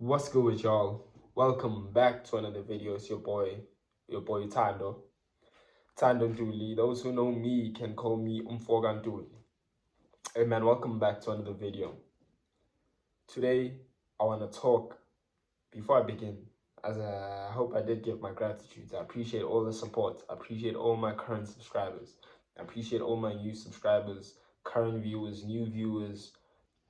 What's good with y'all? Welcome back to another video. It's your boy Tando. Tando Nduli. Those who know me can call me Umfoga Nduli. Hey man, welcome back to another video. Today, I want to talk, before I begin, I hope I did give my gratitude. I appreciate all the support. I appreciate all my current subscribers. I appreciate all my new subscribers, current viewers, new viewers.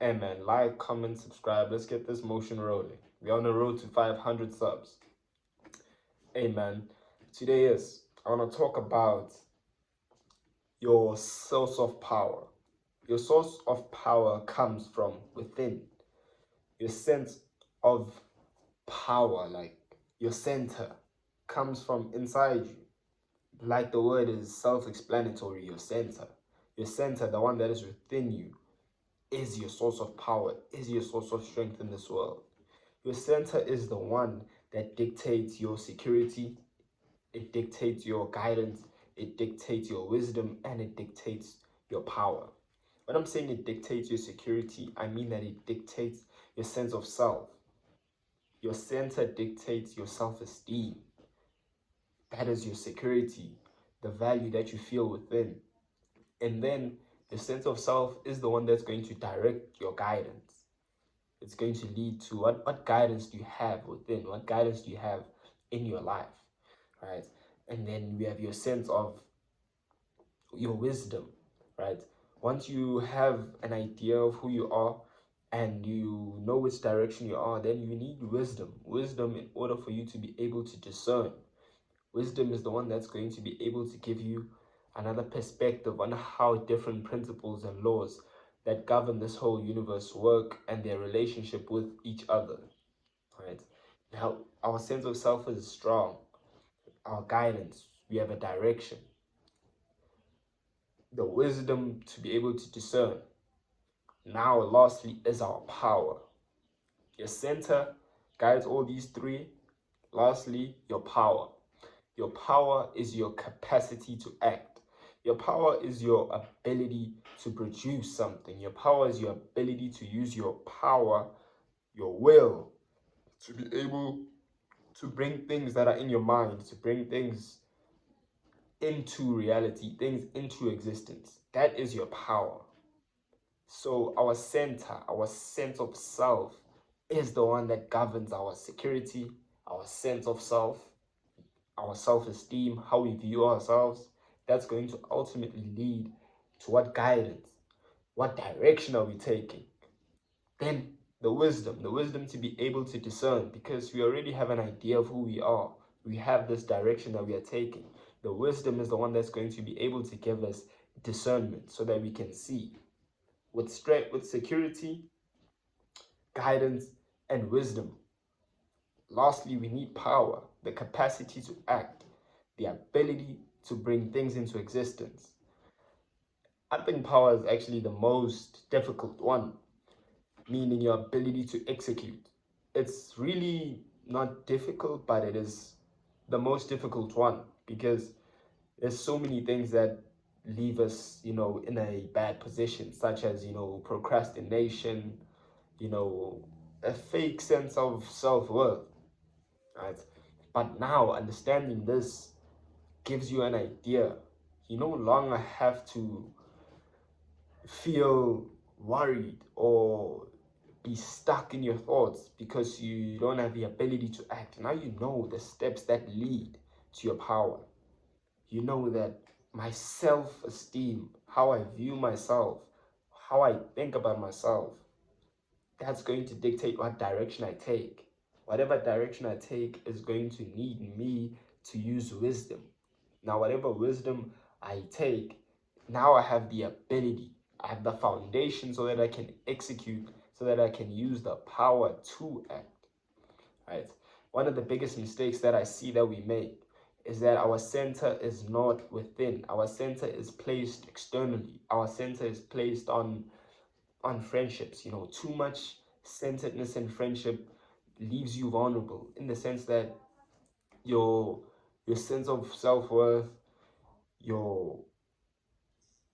Hey man, like, comment, subscribe. Let's get this motion rolling. We're on the road to 500 subs. Hey man, I want to talk about your source of power. Your source of power comes from within. Your sense of power, like your center, comes from inside you. Like the word is self-explanatory, your center. Your center, the one that is within you, is your source of power, is your source of strength in this world. Your center is the one that dictates your security, it dictates your guidance, it dictates your wisdom, and it dictates your power. When I'm saying it dictates your security, I mean that it dictates your sense of self. Your center dictates your self-esteem. That is your security, the value that you feel within. And then your sense of self is the one that's going to direct your guidance. It's going to lead to what guidance do you have within, what guidance do you have in your life, right? And then we have your sense of your wisdom, right? Once you have an idea of who you are and you know which direction you are, then you need wisdom in order for you to be able to discern. Wisdom is the one that's going to be able to give you another perspective on how different principles and laws that govern this whole universe work and their relationship with each other, right? Now, our sense of self is strong. Our guidance, we have a direction. The wisdom to be able to discern. Now, lastly, is our power. Your center guides all these three. Lastly, your power. Your power is your capacity to act. Your power is your ability to produce something. Your power is your ability to use your power, your will, to be able to bring things that are in your mind, to bring things into reality, things into existence. That is your power. So our center, our sense of self is the one that governs our security, our sense of self, our self-esteem, how we view ourselves. That's going to ultimately lead to what guidance, what direction are we taking. Then the wisdom to be able to discern, because we already have an idea of who we are. We have this direction that we are taking. The wisdom is the one that's going to be able to give us discernment so that we can see. With strength, with security, guidance, and wisdom. Lastly, we need power, the capacity to act, the ability to bring things into existence. I think power is actually the most difficult one, meaning your ability to execute. It's really not difficult, but it is the most difficult one because there's so many things that leave us, in a bad position, such as, procrastination, a fake sense of self-worth, right? But now understanding this gives you an idea. You no longer have to feel worried or be stuck in your thoughts because you don't have the ability to act. Now you know the steps that lead to your power. You know that my self-esteem, how I view myself, how I think about myself, that's going to dictate what direction I take. Whatever direction I take is going to need me to use wisdom. Now, whatever wisdom I take, now I have the ability, I have the foundation so that I can execute, so that I can use the power to act, right? One of the biggest mistakes that I see that we make is that our center is not within. Our center is placed externally. Our center is placed on friendships. Too much centeredness in friendship leaves you vulnerable in the sense that your sense of self-worth, your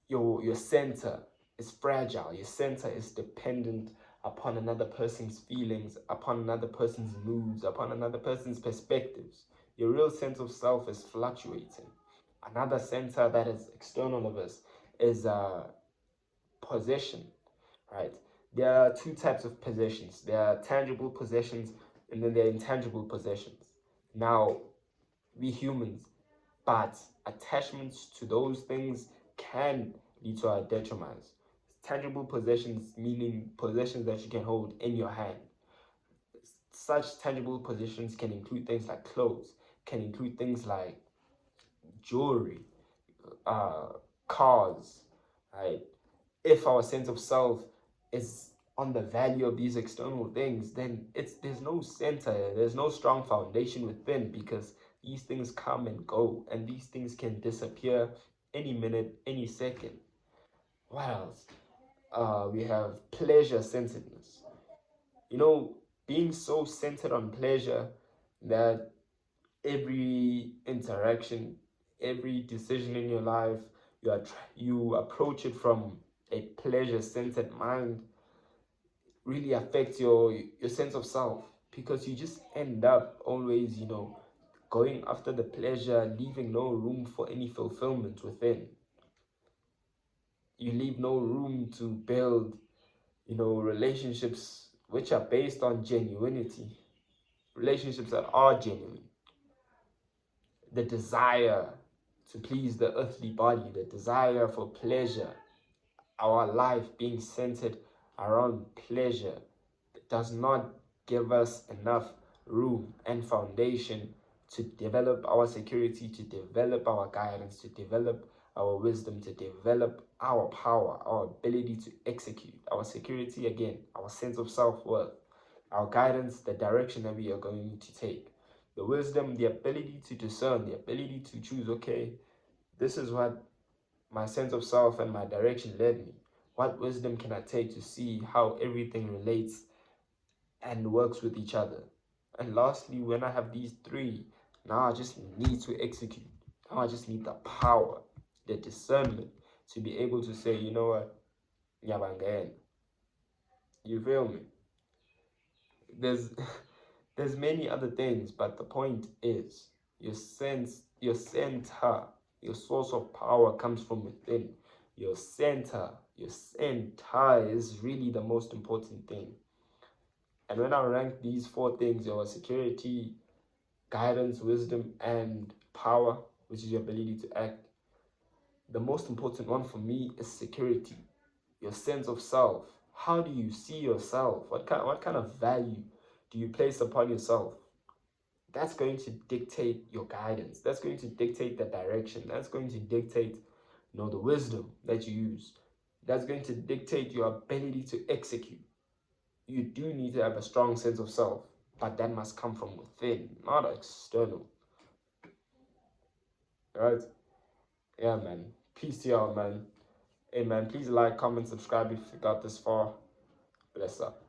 your center is fragile. Your center is dependent upon another person's feelings, upon another person's moods, upon another person's perspectives. Your real sense of self is fluctuating. Another center that is external of us is possession, right? There are two types of possessions. There are tangible possessions and then there are intangible possessions. Now, we humans, but attachments to those things can lead to our detriment. Tangible possessions, meaning possessions that you can hold in your hand. Such tangible possessions can include things like clothes, can include things like jewelry, uh, cars, right? If our sense of self is on the value of these external things, then there's no center, there's no strong foundation within, because these things come and go and these things can disappear any minute, any second. What else? We have pleasure centeredness. You know, being so centered on pleasure that every interaction, every decision in your life, you approach it from a pleasure-centered mind, really affects your sense of self, because you just end up always, going after the pleasure, leaving no room for any fulfillment within. You leave no room to build, relationships which are based on genuinity, relationships that are genuine. The desire to please the earthly body, the desire for pleasure, our life being centered around pleasure, does not give us enough room and foundation to develop our security, to develop our guidance, to develop our wisdom, to develop our power, our ability to execute, our security, again, our sense of self-worth, our guidance, the direction that we are going to take. The wisdom, the ability to discern, the ability to choose, okay, this is what my sense of self and my direction led me. What wisdom can I take to see how everything relates and works with each other? And lastly, when I have these three, now I just need to execute. Now I just need the power, the discernment to be able to say, you know what, Nyabangayana. You feel me? There's there's many other things, but the point is your center, your source of power comes from within. Your center is really the most important thing. And when I rank these four things, your security, guidance, wisdom, and power, which is your ability to act, the most important one for me is security, your sense of self. How do you see yourself? What kind of value do you place upon yourself? That's going to dictate your guidance. That's going to dictate the direction. That's going to dictate, the wisdom that you use. That's going to dictate your ability to execute. You do need to have a strong sense of self, but that must come from within, not external. All right? Yeah, man. Peace to y'all, man. Hey, man, please like, comment, subscribe if you got this far. Bless up.